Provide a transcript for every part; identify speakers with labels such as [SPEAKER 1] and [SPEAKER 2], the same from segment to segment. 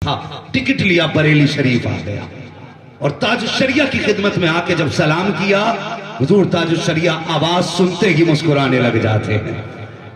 [SPEAKER 1] تھا، ٹکٹ لیا بریلی شریف آ گیا اور تاج الشریعہ کی خدمت میں آ کے جب سلام کیا، حضور تاج الشریعہ آواز سنتے ہی مسکرانے لگ جاتے ہیں،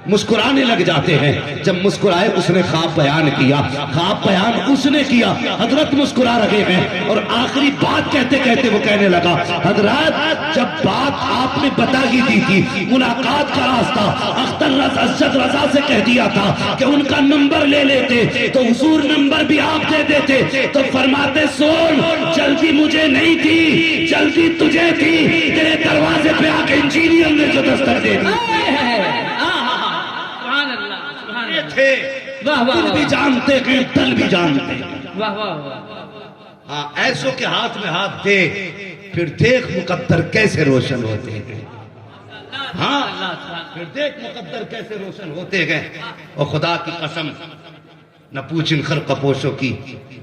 [SPEAKER 1] مسکرانے لگ جاتے ہیں۔ جب مسکرائے اس نے خواب بیان کیا، خواب بیان اس نے کیا، حضرت مسکرا رہے ہیں اور آخری بات کہتے کہتے وہ کہنے لگا، حضرت جب بات آپ نے بتا ہی دی تھی، ملاقات کا راستہ اختر رضا ارشد رضا سے کہہ دیا تھا کہ ان کا نمبر لے لیتے تو حضور نمبر بھی آپ دے دیتے، تو فرماتے سن جلدی مجھے نہیں تھی، جلدی تجھے تھی، تیرے دروازے پہ آ کے انجینئر نے جو دستک دے دی تھے، دل بھی جانتے ہیں دل بھی جانتے ہیں۔ ہاں ایسوں کے ہاتھ میں ہاتھ دے، پھر دیکھ مقدر کیسے روشن ہوتے ہیں۔ ہاں پھر دیکھ مقدر کیسے روشن ہوتے گئے۔ اور خدا کی قسم نہ پوچھن خرق پوشوں کی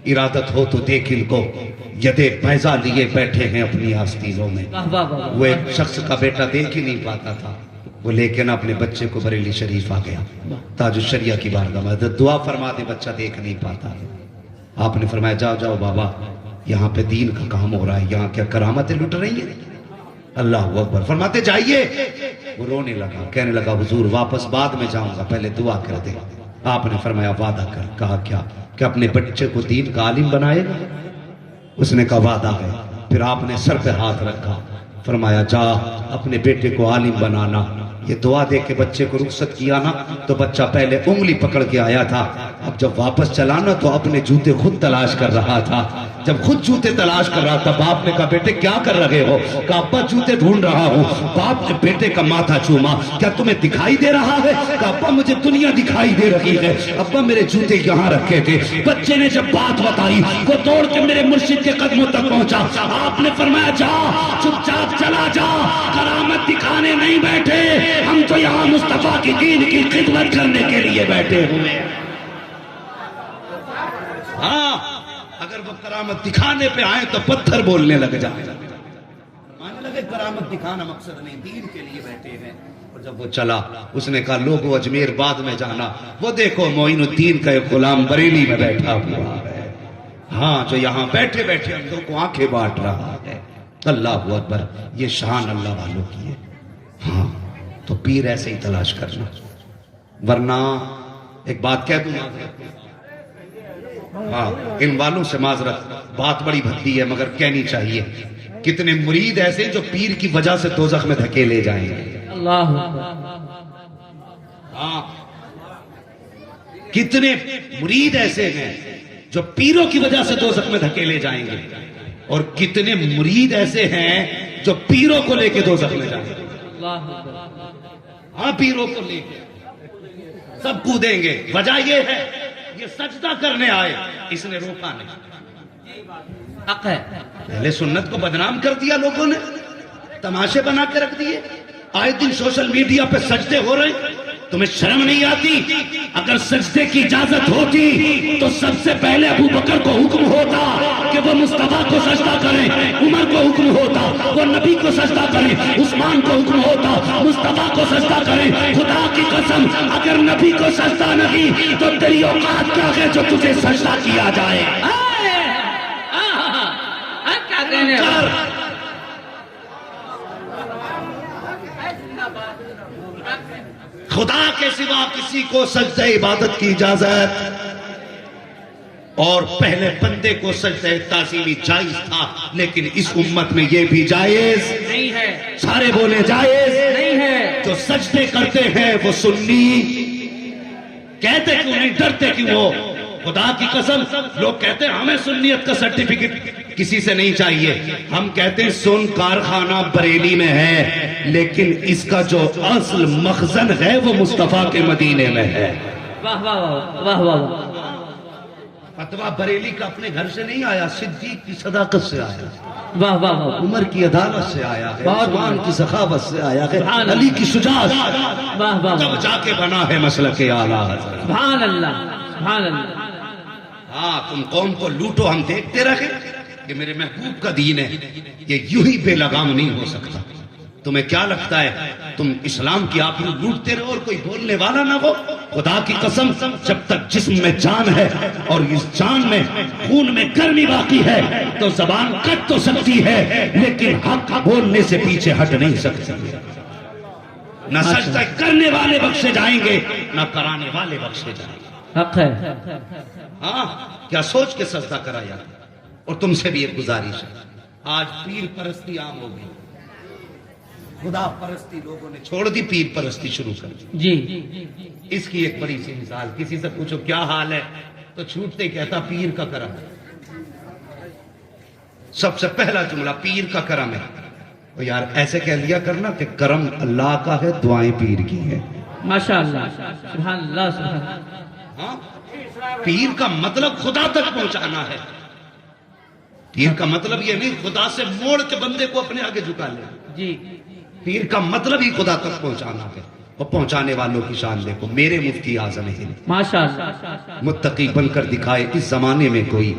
[SPEAKER 1] ارادت ہو تو دیکھ ان کو، یدے بیضا لیے بیٹھے ہیں اپنی آستینوں میں۔ وہ ایک شخص کا بیٹا دیکھ ہی نہیں پاتا تھا، وہ لیکن اپنے بچے کو بریلی شریف آ گیا، تاج الشریعہ کی بارگاہ میں دعا فرما دے، بچہ دیکھ نہیں پاتا۔ آپ نے فرمایا جاؤ جاؤ بابا، یہاں پہ دین کا کام ہو رہا ہے، یہاں کیا کرامتیں لٹ رہی ہیں؟ اللہ اکبر فرماتے جائیے۔ وہ رونے لگا، کہنے لگا حضور واپس بعد میں جاؤں گا، پہلے دعا کر دے۔ آپ نے فرمایا وعدہ کر، کہا کیا؟ کہ اپنے بچے کو دین کا عالم بنائے گا؟ اس نے کہا وعدہ ہے۔ پھر آپ نے سر پہ ہاتھ رکھا، فرمایا جا اپنے بیٹے کو عالم بنانا۔ یہ دعا دے کے بچے کو رخصت کیا نا، تو بچہ پہلے انگلی پکڑ کے آیا تھا، اب جب واپس چلانا تو اپنے جوتے خود تلاش کر رہا تھا۔ جب خود جوتے تلاش کر رہا تھا، باپ نے کہا بیٹے کیا کر رہے ہو؟ کہا ابا جوتے ڈھونڈ رہا ہوں۔ باپ نے بیٹے کا ماتھا چوما، کیا تمہیں دکھائی دے رہا ہے؟ کہا ابا مجھے دنیا دکھائی دے رہی ہے، ابا میرے جوتے یہاں رکھے تھے۔ بچے نے جب بات بتائی، وہ دوڑ کے میرے مرشد کے قدموں تک پہنچا۔ آپ نے فرمایا جا چپ چاپ چلا جا، کرامت دکھانے نہیں بیٹھے، ہم تو یہاں مصطفیٰ کی دین کی خدمت کرنے کے لیے بیٹھے ہوئے۔ ہاں اگر وہ کرامت دکھانے پہ آئے تو پتھر بولنے لگ جائے، مانے لگے کرامت دکھانا مقصد نہیں، دین کے لیے بیٹھے ہیں۔ اور جب وہ چلا، اس نے کہا لوگوں اجمیر بعد میں جانا، وہ دیکھو معین الدین کا ایک غلام بریلی میں بیٹھا ہوا ہے، ہاں جو یہاں بیٹھے بیٹھے ہم لوگ کو آنکھیں بانٹ رہا ہے۔ اللہ اکبر، یہ شان اللہ والوں کی ہے۔ ہاں تو پیر ایسے ہی تلاش کرنا، ورنہ ایک بات کہہ دوں معذرت، ہاں ان والوں سے معذرت، بات بڑی بھدی ہے مگر کہنی چاہیے۔ کتنے مرید ایسے جو پیر کی وجہ سے دوزخ میں دھکیلے جائیں گے۔ اللہ ہاں کتنے مرید ایسے ہیں جو پیروں کی وجہ سے دوزخ میں دھکیلے جائیں گے، اور کتنے مرید ایسے ہیں جو پیروں کو لے کے دوزخ میں جائیں گے۔ ہاں پیروں کو لے کے سب کودیں گے، وجہ یہ ہے یہ سجدہ کرنے آئے، اس نے روکا نہیں۔ حق ہے، اہل سنت کو بدنام کر دیا لوگوں نے، تماشے بنا کے رکھ دیے، آئے دن سوشل میڈیا پہ سجدے ہو رہے، تمہیں شرم نہیں آتی؟ اگر سجدے کی اجازت ہوتی تو سب سے پہلے ابو بکر کو حکم ہوتا کہ وہ مصطفیٰ کو سجدہ کریں، عمر کو حکم ہوتا وہ نبی کو سجدہ کریں، عثمان کو حکم ہوتا مصطفیٰ کو سجدہ کریں۔ خدا کی قسم اگر نبی کو سجدہ نہیں تو تیری اوقات کیا ہے جو تجھے سجدہ کیا جائے؟ خدا کے سوا کسی کو سجدہ عبادت کی اجازت، اور پہلے بندے کو سجدہ تعظیمی جائز تھا، لیکن اس امت میں یہ بھی جائز نہیں ہے۔ سارے بولے جائز نہیں ہے۔ جو سجدے کرتے ہیں وہ سنی، کہتے کیوں نہیں، ڈرتے کیوں ہو؟ خدا کی قسم لوگ کہتے ہیں ہمیں سنیت کا سرٹیفکیٹ کسی سے نہیں چاہیے، ہم کہتے ہیں سن کارخانہ بریلی میں ہے، لیکن اس کا جو اصل مخزن ہے وہ مصطفیٰ کے مدینے میں ہے۔ واہ واہ واہ واہ۔ فتویٰ بریلی کا اپنے گھر سے نہیں آیا، صدیق کی صداقت سے آیا، واہ واہ واہ، عمر کی عدالت سے آیا ہے، عثمان کی سخاوت سے آیا ہے، علی کی شجاعت، واہ واہ، تب جا کے بنا ہے مسلک اعلیٰ حضرت۔ سبحان اللہ سبحان اللہ۔ ہاں تم قوم کو لوٹو، ہم دیکھتے رہے کہ میرے محبوب کا دین ہے، یہ یوں ہی بے لگام نہیں ہو سکتا۔ تمہیں کیا لگتا ہے تم اسلام کی آبرو لوٹتے رہو اور کوئی بولنے والا نہ ہو؟ خدا کی قسم جب تک جسم میں جان ہے اور اس جان میں خون میں گرمی باقی ہے تو زبان کٹ تو سکتی ہے لیکن حق بولنے سے پیچھے ہٹ نہیں سکتی. نہ سجدہ کرنے والے بخشے جائیں گے نہ کرانے والے بخشے جائیں گے.
[SPEAKER 2] حق ہے.
[SPEAKER 1] ہاں کیا سوچ کے سجدہ کرایا. اور تم سے بھی ایک گزارش ہے, آج پیر پرستی عام ہو گئی, خدا پرستی لوگوں نے چھوڑ دی, پیر پرستی شروع کر دی.
[SPEAKER 2] جی
[SPEAKER 1] اس کی ایک بڑی سی مثال, کسی سے پوچھو کیا حال ہے تو چھوٹتے کہتا پیر کا کرم ہے. سب سے پہلا جملہ پیر کا کرم ہے. تو یار ایسے کہہ لیا کرنا کہ کرم اللہ کا ہے, دعائیں پیر کی ہے.
[SPEAKER 2] ماشاءاللہ سبحان اللہ سبحان اللہ.
[SPEAKER 1] ہاں پیر کا مطلب خدا تک پہنچانا ہے. پیر کا مطلب یہ نہیں خدا سے موڑ کے بندے کو اپنے آگے جھکا لے.
[SPEAKER 2] جی
[SPEAKER 1] پیر کا مطلب ہی خدا تک پہنچانا ہے. اور پہنچانے والوں کی شان دیکھو, میرے مفتی اعظم ہند
[SPEAKER 2] ماشاءاللہ.
[SPEAKER 1] متقی بن کر دکھائے اس زمانے میں کوئی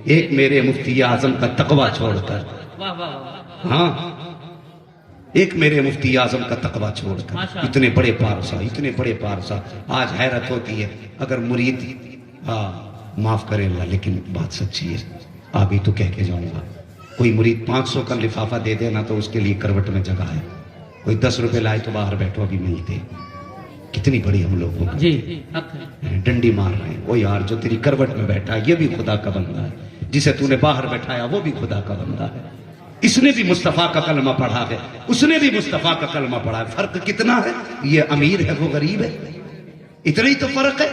[SPEAKER 1] ایک, میرے مفتی اعظم کا تقوی چھوڑ کر.
[SPEAKER 2] واہ واہ.
[SPEAKER 1] ہاں ایک میرے مفتی اعظم کا تقوی چھوڑ کر اتنے بڑے پارسا, اتنے بڑے پارسا. آج حیرت ہوتی ہے اگر مرید, معاف کرے اللہ لیکن بات سچی ہے, ابھی تو کہہ کے جاؤں گا, کوئی مرید 500 کا لفافہ دے دینا تو اس کے لیے کروٹ میں جگہ ہے. کوئی 10 روپے لائے تو باہر بیٹھو ابھی ملتے. کتنی بڑی ہم لوگوں کو
[SPEAKER 2] جی
[SPEAKER 1] ڈنڈی مار رہے ہیں. وہ یار جو تیری کروٹ میں بیٹھا ہے یہ بھی خدا کا بندہ ہے, جسے تو نے باہر بیٹھایا وہ بھی خدا کا بندہ ہے. اس نے بھی مصطفیٰ کا کلمہ پڑھا ہے, اس نے بھی مصطفیٰ کا کلمہ پڑھا ہے. فرق کتنا ہے, یہ امیر ہے وہ غریب ہے, اتنا ہی تو فرق ہے.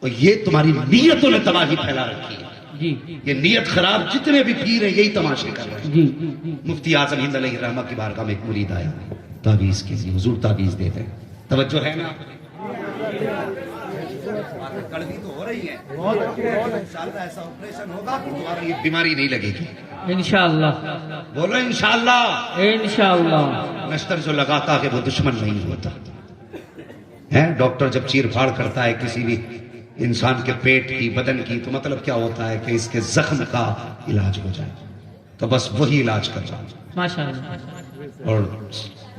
[SPEAKER 1] اور یہ تمہاری نیتوں نے تباہی پھیلا رکھی ہے.
[SPEAKER 2] جی
[SPEAKER 1] یہ نیت خراب جتنے بھی پیر ہیں یہی تماشے کر رہے ہیں.
[SPEAKER 2] جی
[SPEAKER 1] مفتی اعظم ہند علیہ الرحمہ کی بارگاہ میں ایک مرید آیا, تعویذ کیجیے حضور, تعویذ دے دیں. توجہ ہے نا, کڑوی تو ہو رہی ہے, انشاءاللہ ایسا آپریشن ہوگا کہ تمہارا یہ بیماری نہیں لگے گی
[SPEAKER 2] انشاءاللہ.
[SPEAKER 1] بولو انشاءاللہ.
[SPEAKER 2] انشاءاللہ.
[SPEAKER 1] نشتر جو لگاتا ہے وہ دشمن نہیں ہوتا ہے. ڈاکٹر جب چیر پھاڑ کرتا ہے کسی بھی انسان کے پیٹ کی, بدن کی, تو مطلب کیا ہوتا ہے کہ اس کے زخم کا علاج ہو جائے, تو بس وہی علاج کر رہا.
[SPEAKER 2] ماشاءاللہ.
[SPEAKER 1] اور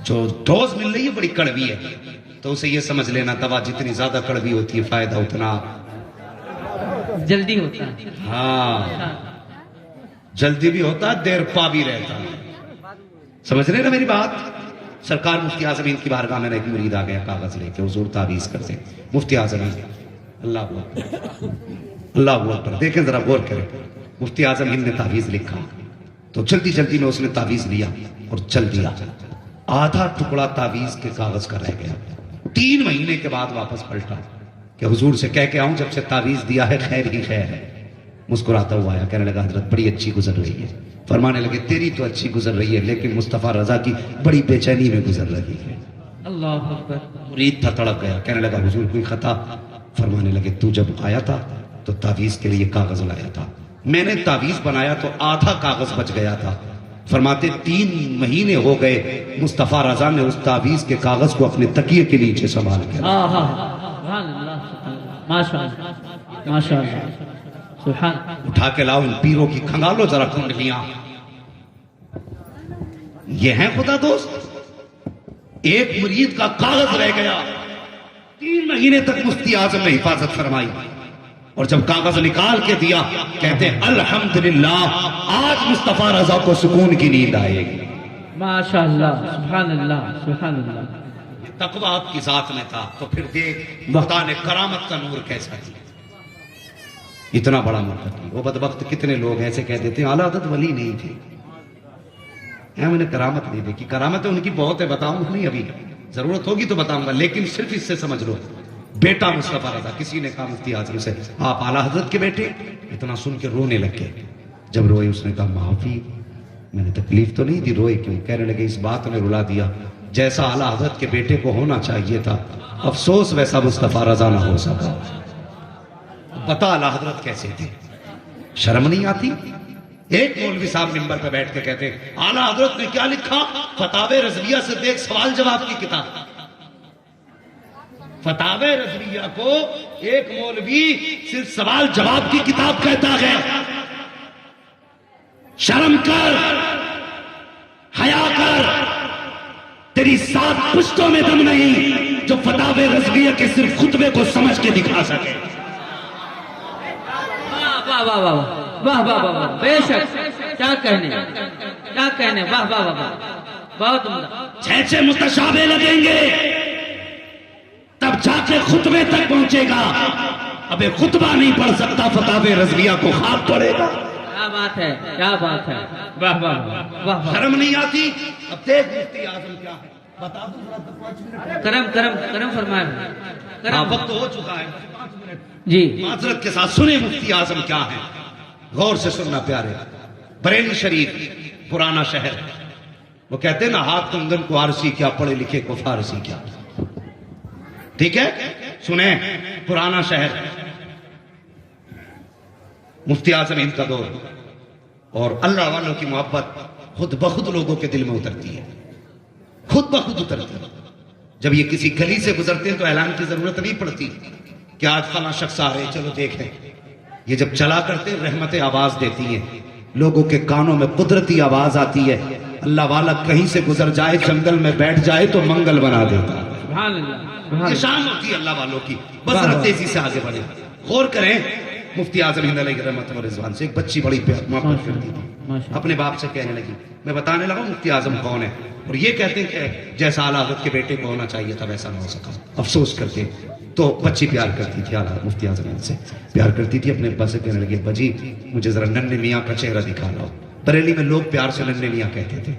[SPEAKER 1] جو ڈوز مل رہی ہے بڑی کڑوی ہے, تو اسے یہ سمجھ لینا دوا جتنی زیادہ کڑوی ہوتی ہے فائدہ اتنا
[SPEAKER 2] جلدی ہوتا ہے.
[SPEAKER 1] ہاں جلدی بھی ہوتا ہے, دیر پا بھی رہتا ہے. سمجھ رہے نا میری بات. سرکار مفتی اعظم ہند کی بارگاہ میں ایک مرید آ گیا کاغذ لے کے, حضور تعویذ کرتے. مفتی اعظم ہند, اللہ اکبر, اللہ اکبر. دیکھیں ذرا غور کریں, مفتی اعظم ہند نے تعویذ لکھا تو جلدی جلدی میں اس نے تعویذ لیا اور چل دیا. آدھا ٹکڑا تعویذ کے کاغذ کا رہ گیا. 3 مہینے کے بعد واپس پلٹا کہ حضور سے کہہ کے آؤں جب سے تعویذ دیا ہے خیر ہی خیر ہے. مسکراتا ہوا آیا, کہنے لگا حضرت بڑی اچھی گزر رہی ہے. فرمانے لگے تیری تو اچھی گزر رہی ہے لیکن مصطفیٰ رضا کی بڑی بے چینی میں گزر رہی ہے.
[SPEAKER 2] اللہ اکبر.
[SPEAKER 1] مرید تھا, تڑپ گیا, کہنے لگا حضور کوئی خطا. فرمانے لگے تو جب آیا تھا تو تعویذ کے لیے کاغذ لایا تھا, میں نے تعویذ بنایا تو آدھا کاغذ بچ گیا تھا. فرماتے 3 مہینے ہو گئے مصطفیٰ رضا نے اس تعویذ کے کاغذ کو اپنے تکیے کے نیچے سنبھال کے
[SPEAKER 2] سبحان اللہ. ماشاءاللہ ماشاءاللہ. سبحان.
[SPEAKER 1] اٹھا کے لاؤ ان پیروں کی, کھنگالو ذرا کنڈلیاں. یہ ہیں خدا دوست. ایک مرید کا کاغذ رہ گیا, 3 مہینے تک مفتی اعظم نے حفاظت فرمائی, اور جب کاغذ نکال کے دیا کہتے ہیں الحمدللہ آج مصطفیٰ رضا کو سکون کی نیند آئے گی.
[SPEAKER 2] ماشاءاللہ. سبحان اللہ سبحان اللہ.
[SPEAKER 1] تقوی آپ کی ذات میں تھا تو پھر دیکھ خدا نے کرامت کا نور کیسا کیا, اتنا بڑا مرتبہ. وہ بدبخت کتنے لوگ ایسے کہہ دیتے ہیں اعلیٰ حضرت ولی نہیں تھے, میں نے کرامت نہیں دیکھی. کرامتیں ان کی بہت ہے, بتاؤں نہیں, ابھی ضرورت ہوگی تو بتاؤں گا, لیکن صرف اس سے سمجھ لو بیٹا مصطفیٰ رضا. کسی نے کہا مفتی اعظم سے آپ اعلیٰ حضرت کے بیٹے, اتنا سن کے رونے لگ گئے. جب روئے اس نے کہا معافی, میں نے تکلیف تو نہیں دی. روئے کیوں؟ کہنے لگے اس بات نے رلا دیا جیسا اعلیٰ حضرت کے بیٹے کو ہونا چاہیے تھا, افسوس ویسا مصطفیٰ رضا نہ ہو سکا. بتا اعلیٰ حضرت کیسے تھے, شرم نہیں آتی؟ ایک مولوی صاحب منبر پہ بیٹھ کے کہتے اعلیٰ حضرت نے کیا لکھا, فتاوی رضویہ سے دیکھ سوال جواب کی کتاب. فتاوی رضویہ کو ایک مولوی صرف سوال جواب کی کتاب کہتا ہے. شرم کر, حیا کر, تیری 7 پشتوں میں دم نہیں جو فتاوی رضویہ کے صرف خطبے کو سمجھ کے دکھا سکے.
[SPEAKER 2] واہ واہ واہ واہ واہ واہ واہ بے شک کیا کہنے واہ واہ واہ بہت عمدہ.
[SPEAKER 1] 6 متشابہ لگیں گے تب جا کے خطبے تک پہنچے گا. ابھی خطبہ نہیں پڑھ سکتا فتاوی رضویہ کو خواب پڑے گا.
[SPEAKER 2] کیا بات ہے کیا بات ہے واہ واہ واہ واہ.
[SPEAKER 1] شرم نہیں آتی؟ اب دیکھ مفتی اعظم کیا ہے بتا دوں ذرا 5 منٹ.
[SPEAKER 2] کرم فرمائے کرم.
[SPEAKER 1] وقت ہو چکا ہے 5 منٹ.
[SPEAKER 2] جی
[SPEAKER 1] معذرت کے ساتھ سنیں مفتی اعظم کیا ہے. غور سے سننا پیارے. بریلی شریف پرانا شہر. وہ کہتے ہیں نا ہاتھ کنگن کو آرسی کیا پڑھے لکھے کو فارسی کیا. ٹھیک ہے سنیں پرانا شہر مفتی اعظم ہند کا دور اور اللہ والوں کی محبت خود بخود لوگوں کے دل میں اترتی ہے. خود بخود اترتی ہے. جب یہ کسی گلی سے گزرتے ہیں تو اعلان کی ضرورت نہیں پڑتی کہ آج فلاں شخص آ رہے چلو دیکھیں. یہ جب چلا کرتے ہیں رحمتیں آواز دیتی ہیں. لوگوں کے کانوں میں قدرتی آواز آتی ہے. اللہ والا کہیں سے گزر جائے جنگل میں بیٹھ جائے تو منگل بنا دیتا.
[SPEAKER 2] سبحان اللہ.
[SPEAKER 1] یہ شان ہوتی ہے اللہ والوں کی. بس ذرا تیزی سے آگے بڑھیں. غور کریں مفتی اعظم ہند علیہ رحمت و رضوان سے ایک بچی بڑی محبت کرتی تھی. اپنے باپ سے کہنے لگی میں بتانے لگا مفتی اعظم کون ہے اور یہ کہتے ہیں کہ جیسا اعلیٰ حضرت کے بیٹے کو ہونا چاہیے تھا ویسا نہ ہو سکا. افسوس کرتے تو بچی پیار کرتی تھی اعلیٰ مفتی اعظم ہند سے پیار کرتی تھی. اپنے ابا سے کہنے لگی ابا جی مجھے ذرا ننھے میاں کا چہرہ دکھا لاؤ. بریلی میں لوگ پیار سے ننھے میاں کہتے تھے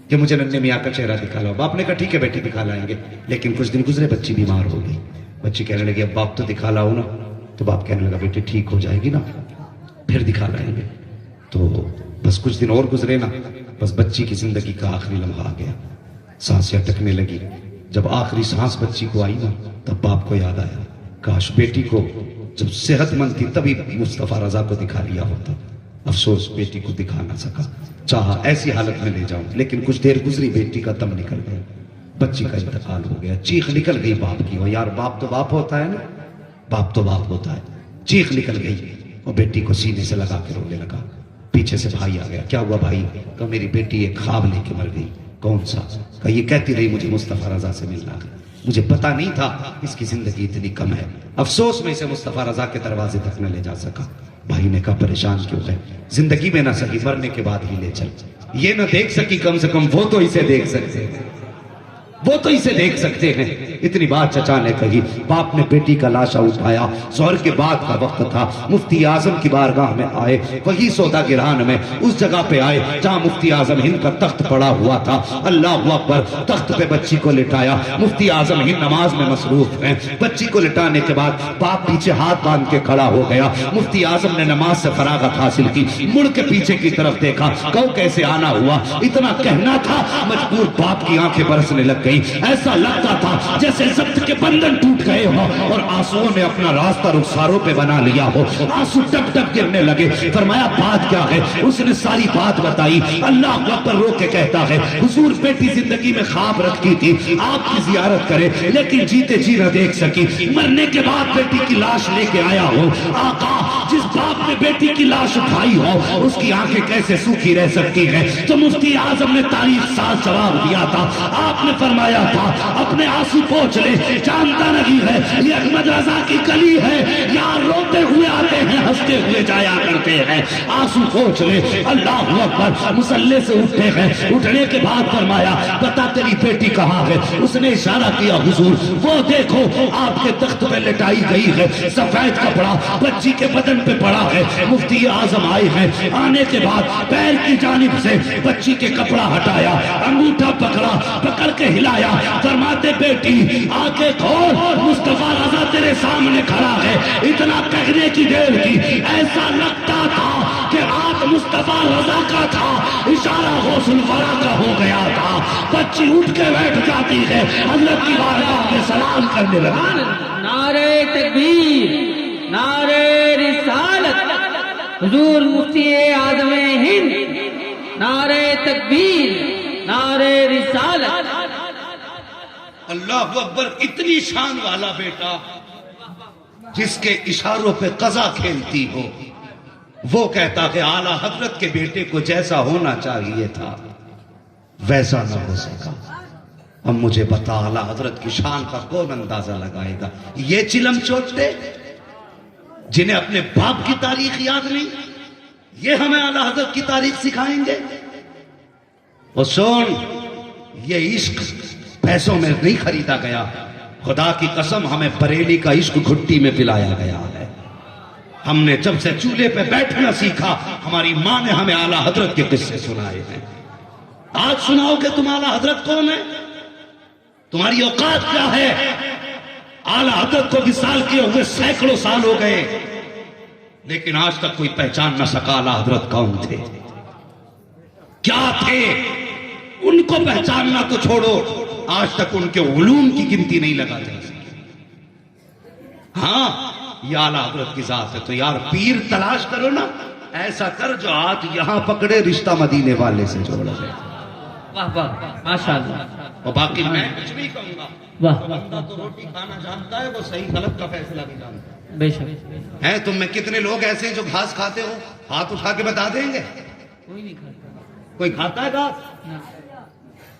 [SPEAKER 1] کہ مجھے ننھے میاں کا چہرہ دکھا لاؤ. باپ نے کہا ٹھیک ہے بیٹی دکھا لائیں گے. لیکن کچھ دن گزرے بچی بیمار ہو گئی. بچی کہنے لگی اب باپ تو دکھا لاؤ نا. تو باپ کہنے لگا بیٹی ٹھیک ہو جائے گی نا پھر دکھا لائیں گے. تو بس کچھ دن اور گزرے نا بس بچی کی زندگی کا آخری لمحہ آ گیا. سانسیں اٹکنے لگی. جب آخری سانس بچی کو آئی نا تب باپ کو یاد آیا کاش بیٹی کو جب صحت مند تھی تبھی مصطفیٰ رضا کو دکھا لیا ہوتا. افسوس بیٹی کو دکھا نہ سکا. چاہا ایسی حالت میں لے جاؤں لیکن کچھ دیر گزری بیٹی کا دم نکل گیا. بچی کا انتقال ہو گیا. چیخ نکل گئی باپ کی. یار باپ تو باپ ہوتا ہے نا. باپ تو باپ ہوتا ہے. چیخ نکل گئی اور بیٹی کو سینے سے لگا کے رونے لگا. پیچھے سے بھائی آ گیا. کیا ہوا بھائی؟ کہا میری بیٹی ایک خواب لے کے مر گئی. کون سا؟ کہا یہ کہتی رہی مجھے مصطفیٰ رضا سے ملنا ہے. مجھے پتا نہیں تھا اس کی زندگی اتنی کم ہے. افسوس میں اسے مصطفیٰ رضا کے دروازے تک نہ لے جا سکا. بھائی نے کہا پریشان کیوں ہے؟ زندگی میں نہ سکی مرنے کے بعد ہی لے چل. یہ نہ دیکھ سکی کم سے کم وہ تو اسے دیکھ سکتے ہیں. وہ تو اسے دیکھ سکتے ہیں. اتنی بات چچا نے کہی. باپ نے بیٹی کا لاشا اٹھایا. ظہر کے بعد کا وقت تھا. مفتی اعظم کی بارگاہ میں آئے. وہی سودا گران میں اس جگہ پہ آئے جہاں مفتی اعظم ہند کا تخت پڑا ہوا تھا. اللہ اکبر. تخت پہ بچی کو لٹایا. مفتی اعظم ہند نماز میں مصروف ہیں. بچی کو لٹانے کے بعد باپ پیچھے ہاتھ باندھ کے کھڑا ہو گیا. مفتی اعظم نے نماز سے فراغت حاصل کی. مڑ کے پیچھے کی طرف دیکھا. کہو کیسے آنا ہوا. اتنا کہنا تھا مجبور باپ کی آنکھیں برسنے لگ گئی. ایسا لگتا تھا جیسے ضبط کے بندھن ٹوٹ گئے ہو اور آنسوؤں نے اپنا راستہ رخساروں پہ بنا لیا ہو. آنسو ٹپ ٹپ گرنے لگے. فرمایا بات کیا ہے؟ اس نے ساری بات بتائی. اللہ اکبر رو کے کہتا ہے حضور بیٹی زندگی میں خواب رکھتی تھی آپ کی زیارت کرے لیکن جیتے جی نہ دیکھ سکی. مرنے کے بعد بیٹی کی لاش لے کے آیا ہو. آقا جس باپ نے بیٹی کی لاش اٹھائی ہو اس کی آنکھیں کیسے سوکھی رہ سکتی ہیں؟ تو مفتی اعظم نے تاریخ ساز جواب دیا تھا. آپ نے فرمایا تھا اپنے آنسو پوچھ لے. جانتا نہیں ہے یہ احمد رضا کی گلی ہے. یہاں روتے ہوئے آتے ہیں ہنستے ہوئے جایا کرتے ہیں. آنسو پوچھ لے. اللہ اکبر. مصلے سے اٹھتے ہیں. اٹھنے کے بعد فرمایا بتا تیری بیٹی کہاں ہے؟ اس نے اشارہ کیا حضور وہ دیکھو آپ کے تخت پہ لٹائی گئی ہے. سفید کپڑا بچی کے بدن پہ پڑا ہے. مفتی اعظم آئے ہیں. آنے کے بعد پیر کی جانب سے بچی کے کپڑا ہٹایا. انگوٹھا پکڑا. پکڑ کے ہلایا. فرماتے بیٹی آنکھیں کھول مصطفیٰ رضا تیرے سامنے کھڑا ہے. اتنا کہنے کی دیر کی ایسا لگتا تھا کہ آپ مصطفیٰ رضا کا تھا. اشارہ غوث الورا کا ہو گیا تھا. بچی اٹھ کے بیٹھ جاتی ہے. حضرت کی بارگاہ میں سلام کرنے لگا.
[SPEAKER 2] نعرہ تکبیر نعرہ رسالت حضور مفتی اعظم ہند. نعرہ تکبیر نعرہ رسالت.
[SPEAKER 1] اللہ اکبر. اتنی شان والا بیٹا جس کے اشاروں پہ قضا کھیلتی ہو وہ کہتا کہ اعلیٰ حضرت کے بیٹے کو جیسا ہونا چاہیے تھا ویسا نہ ہو سکا. اب مجھے بتا اعلیٰ حضرت کی شان کا کون اندازہ لگائے گا؟ یہ چلم چوٹتے جنہیں اپنے باپ کی تاریخ یاد نہیں، یہ ہمیں اعلیٰ حضرت کی تاریخ سکھائیں گے؟ اور سن، یہ عشق پیسوں میں نہیں خریدا گیا، خدا کی قسم ہمیں بریلی کا عشق گھٹی میں پلایا گیا ہے۔ ہم نے جب سے چولہے پہ بیٹھنا سیکھا، ہماری ماں نے ہمیں اعلیٰ حضرت کے قصے سنائے ہیں۔ آج سناؤ کہ تم اعلیٰ حضرت کون ہے؟ تمہاری اوقات کیا ہے؟ اعلیٰ حضرت کو وصال کیے ہوئے سینکڑوں سال ہو گئے، لیکن آج تک کوئی پہچان نہ سکا اعلیٰ حضرت کون تھے، کیا تھے۔ ان کو پہچاننا تو چھوڑو، آج تک ان کے علوم کی گنتی نہیں لگا جا سکی۔ ہاں، یہ اعلیٰ حضرت کی ذات ہے تو یار پیر تلاش کرو نا، ایسا کر جو ہاتھ یہاں پکڑے رشتہ مدینے والے سے جوڑ دے۔
[SPEAKER 2] واہ واہ ماشاءاللہ۔
[SPEAKER 1] اور باقی میں کچھ نہیں کہوں گا،
[SPEAKER 2] واہ
[SPEAKER 1] بندہ تو روٹی کھانا جانتا ہے، وہ صحیح غلط کا فیصلہ بھی جانتا ہے۔
[SPEAKER 2] بے شک
[SPEAKER 1] ہیں تم میں کتنے لوگ ایسے ہیں جو گھاس کھاتے ہو؟ ہاتھ اٹھا کے بتا دیں گے؟
[SPEAKER 2] کوئی نہیں کھاتا،
[SPEAKER 1] کوئی کھاتا ہے گھاس؟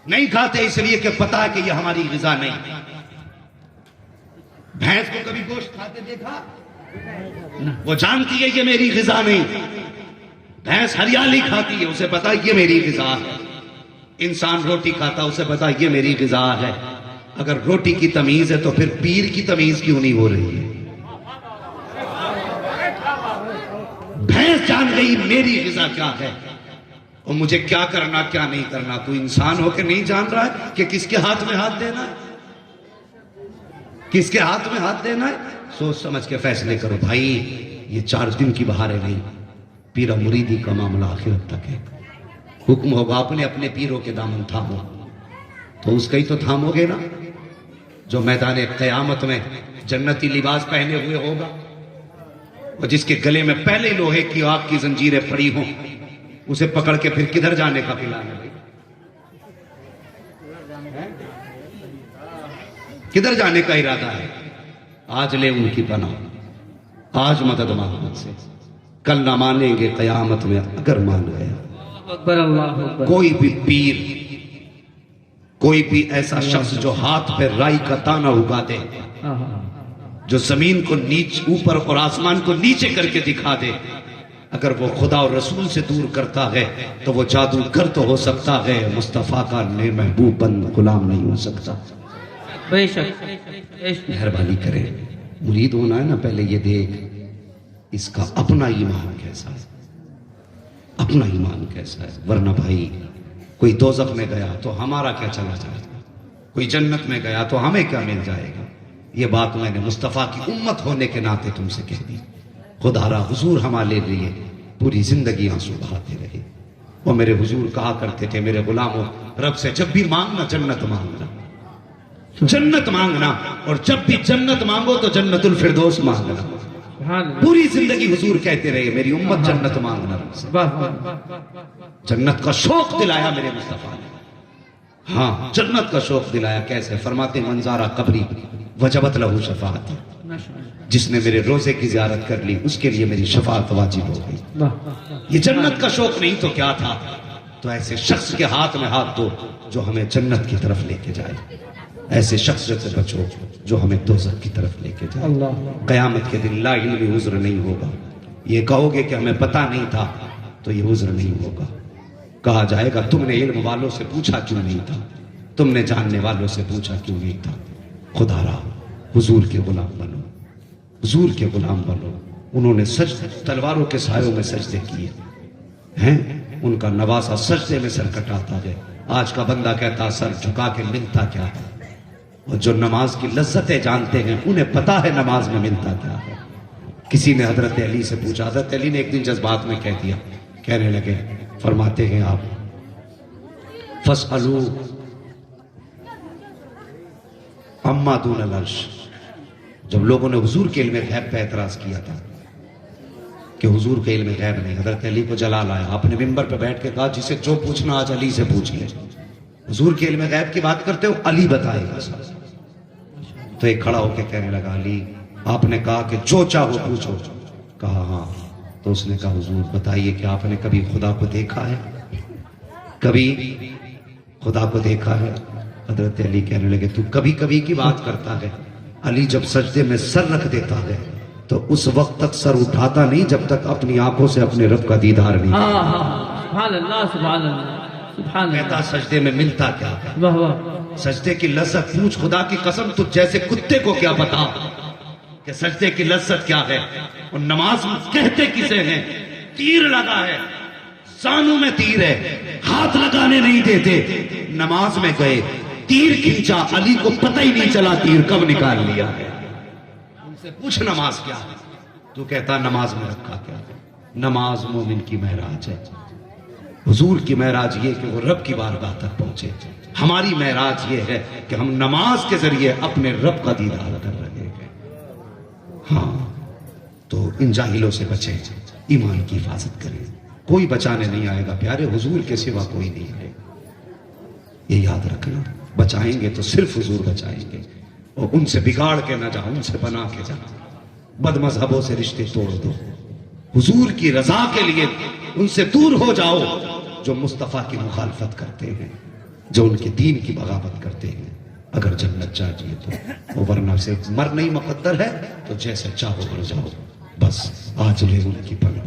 [SPEAKER 1] نہیں کھاتے، اس لیے کہ پتا ہے کہ یہ ہماری غذا نہیں۔ بھینس کو کبھی گوشت کھاتے دیکھا؟ وہ جانتی ہے یہ میری غذا نہیں۔ بھینس ہریالی کھاتی ہے، اسے پتا یہ میری غذا ہے۔ انسان روٹی کھاتا، اسے پتا یہ میری غذا ہے۔ اگر روٹی کی تمیز ہے تو پھر پیر کی تمیز کیوں نہیں ہو رہی ہے؟ بھینس جان گئی میری غذا کیا ہے اور مجھے کیا کرنا کیا نہیں کرنا۔ تو انسان ہو کے نہیں جان رہا ہے کہ کس کے ہاتھ میں ہاتھ دینا ہے، کس کے ہاتھ میں ہاتھ دینا ہے؟ سوچ سمجھ کے فیصلے کرو بھائی۔ یہ 4 دن کی بہاریں نہیں، پیرا مریدی کا معاملہ آخرت تک ہے۔ حکم ہوگا اپنے اپنے پیروں کے دامن تھامو، تو اس کا ہی تو تھامو گے نا جو میدان قیامت میں جنتی لباس پہنے ہوئے ہوگا، اور جس کے گلے میں پہلے لوہے کی آگ کی زنجیریں پڑی ہوں، اسے پکڑ کے پھر کدھر جانے کا پلان ہے بھائی؟ کدھر جانے کا ارادہ ہے؟ آج لے ان کی پناہ، آج مدد مانگ ان سے، کل نہ مانیں گے قیامت میں اگر مان گئے۔
[SPEAKER 2] اکبر اللہ اکبر۔
[SPEAKER 1] کوئی بھی پیر، کوئی بھی ایسا شخص جو ہاتھ پہ رائی کا دانہ اگا دے، جو زمین کو اوپر اور آسمان کو نیچے کر کے دکھا دے، اگر وہ خدا اور رسول سے دور کرتا ہے تو وہ جادوگر تو ہو سکتا ہے، مصطفیٰ کا محبوب بند غلام نہیں ہو سکتا۔
[SPEAKER 2] بے شک
[SPEAKER 1] مہربانی کریں، مرید ہونا ہے نا، پہلے یہ دیکھ اس کا اپنا ایمان کیسا ہے، اپنا ایمان کیسا ہے۔ ورنہ بھائی کوئی دوزخ میں گیا تو ہمارا کیا چلا جائے گا، کوئی جنت میں گیا تو ہمیں کیا مل جائے گا۔ یہ بات میں نے مصطفیٰ کی امت ہونے کے ناطے تم سے کہہ دی۔ خدا را حضور ہمارے لیے پوری زندگی آنسو بہاتے رہے۔ وہ میرے حضور کہا کرتے تھے، میرے غلاموں رب سے جب بھی مانگنا جنت مانگنا، جنت مانگنا، اور جب بھی جنت مانگو تو جنت الفردوس مانگنا۔ پوری زندگی حضور کہتے رہے میری امت جنت مانگنا رب سے۔ جنت کا شوق دلایا میرے مصطفیٰ نے، ہاں جنت کا شوق دلایا۔ کیسے؟ فرماتے منظارہ قبری وجبت لہو شفاعت، جس نے میرے روزے کی زیارت کر لی اس کے لیے میری شفاعت واجب ہو گئی۔ یہ جنت کا شوق نہیں تو کیا تھا؟ تو ایسے شخص کے ہاتھ میں ہاتھ دو جو ہمیں جنت کی طرف لے کے جائے، ایسے شخص سے بچو جو ہمیں دوزخ کی طرف لے کے جائے۔ قیامت کے دن لا علمی عذر نہیں ہوگا۔ یہ کہو گے کہ ہمیں پتہ نہیں تھا تو یہ عذر نہیں ہوگا۔ کہا جائے گا تم نے علم والوں سے پوچھا کیوں نہیں تھا، تم نے جاننے والوں سے پوچھا کیوں نہیں تھا۔ خدا را حضور کے غلام بنو، حضور کے غلام بنو۔ انہوں نے تلواروں کے سایوں میں سجدے کیے ہیں، ان کا نواسا سجدے میں سر کٹاتا ہے۔ آج کا بندہ کہتا سر جھکا کے ملتا کیا ہے، اور جو نماز کی لذتیں جانتے ہیں انہیں پتا ہے نماز میں ملتا کیا ہے۔ کسی نے حضرت علی سے پوچھا، حضرت علی نے ایک دن جذبات میں کہہ دیا، کہنے لگے، فرماتے ہیں آپ فَاسْأَلُوا عَمَّا دُونَ الْعَرْشِ۔ جب لوگوں نے حضور کے علم غیب پہ اعتراض کیا تھا کہ حضور کے علم غیب نہیں، حضرت علی کو جلال آیا، آپ نے ممبر پہ بیٹھ کے کہا جسے جو پوچھنا آج علی سے پوچھ لے۔ حضور کے علم غیب کی بات کرتے ہو، علی بتائے گا۔ تو ایک کھڑا ہو کے کہنے لگا، علی آپ نے کہا کہ جو چاہو پوچھو۔ کہا ہاں۔ تو اس نے کہا حضور بتائیے کہ آپ نے کبھی خدا کو دیکھا ہے، کبھی خدا کو دیکھا ہے؟ حضرت علی کہنے لگے تو کبھی کبھی کی بات کرتا ہے. علی جب سجدے میں سر رکھ دیتا ہے تو اس وقت تک سر اٹھاتا نہیں جب تک اپنی آنکھوں سے اپنے رب کا دیدار نہیں.
[SPEAKER 2] سبحان اللہ سبحان اللہ سبحان اللہ.
[SPEAKER 1] کہتا سجدے میں ملتا کیا ہے؟
[SPEAKER 2] واہ واہ.
[SPEAKER 1] سجدے کی لذت پوچھ خدا کی قسم تو جیسے کتے کو کیا بتا کہ سجدے کی لذت کیا ہے. اور نماز میں کہتے کسے ہیں؟ تیر لگا ہے, زانوں میں تیر ہے, ہاتھ لگانے نہیں دیتے. نماز میں گئے, تیر کھینچا, علی کو پتہ ہی نہیں چلا تیر کب نکال لیا ہے. ان سے پوچھ نماز کیا ہے, تو کہتا نماز میں رکھا کیا ہے. نماز مومن کی معراج ہے. حضور کی معراج یہ کہ وہ رب کی بارگاہ تک پہنچے. ہماری معراج یہ ہے کہ ہم نماز کے ذریعے اپنے رب کا دیدار کر رہے ہیں. ہاں تو ان جاہلوں سے بچیں, ایمان کی حفاظت کریں. کوئی بچانے نہیں آئے گا پیارے, حضور کے سوا کوئی نہیں ہے. یہ یاد رکھنا, بچائیں گے تو صرف حضور بچائیں گے. اور ان سے بگاڑ کے نہ جاؤ, ان سے بنا کے جاؤ. بد مذہبوں سے رشتے توڑ دو, حضور کی رضا کے لیے ان سے دور ہو جاؤ جو مصطفیٰ کی مخالفت کرتے ہیں, جو ان کے دین کی بغاوت کرتے ہیں. اگر جنت چاہیے تو, ورنہ سے مر نہیں مقدر ہے تو جیسے چاہو مر جاؤ. بس آج لے ان کی پناہ,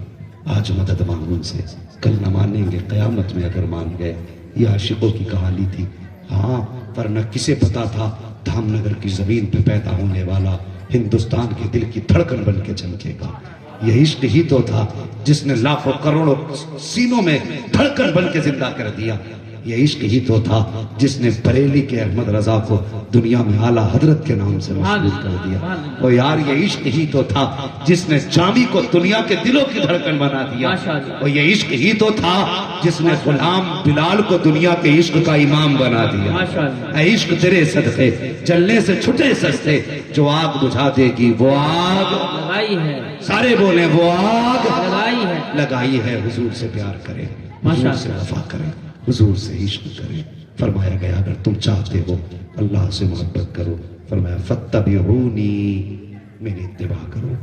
[SPEAKER 1] آج مدد مانگ ان سے. کل نہ مانیں گے, قیامت میں اگر مان گئے. یہ عاشقوں کی کہانی تھی. ہاں ورنہ کسے پتا تھا دھام نگر کی زمین پہ پیدا ہونے والا ہندوستان کے دل کی دھڑکن بن کے چمکے گا. یہ عشق ہی تو تھا جس نے لاکھوں کروڑوں سینوں میں دھڑکن بن کے زندہ کر دیا. یہ عشق ہی تو تھا جس نے بریلی کے احمد رضا کو دنیا میں اعلیٰ حضرت کے نام سے مشہور کر دیا. اور یار یہ عشق ہی تو تھا جس نے جامی کو دنیا کے دلوں کی دھڑکن بنا دیا. اور یہ عشق ہی تو تھا جس نے غلام بلال کو دنیا کے عشق کا امام بنا دیا. اے عشق تیرے صدقے جلنے سے چھٹے سستے, جو آگ بجھا دے گی وہ آگ
[SPEAKER 2] لگائی ہے.
[SPEAKER 1] سارے بولیں وہ آگ
[SPEAKER 2] لگائی ہے.
[SPEAKER 1] لگائی ہے. حضور سے پیار کریں, حضور سے وفا کریں, حضور سے عشق کریں. فرمایا گیا اگر تم چاہتے ہو اللہ سے محبت کرو, فرمایا فاتبعونی, میری اتباع کرو,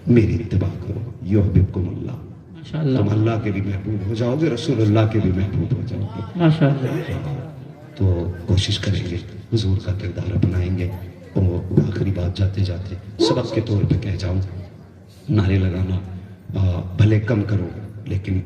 [SPEAKER 1] میری اتباع کرو, یحببکم اللہ. تم اللہ کے بھی محبوب ہو جاؤ گے, رسول اللہ کے بھی محبوب ہو جاؤ گے.
[SPEAKER 2] ماشاءاللہ.
[SPEAKER 1] تو کوشش کریں گے, حضور کا کردار اپنائیں گے. اور آخری بات جاتے جاتے سبق کے طور پہ کہہ جاؤں, نعرے لگانا بھلے کم کرو لیکن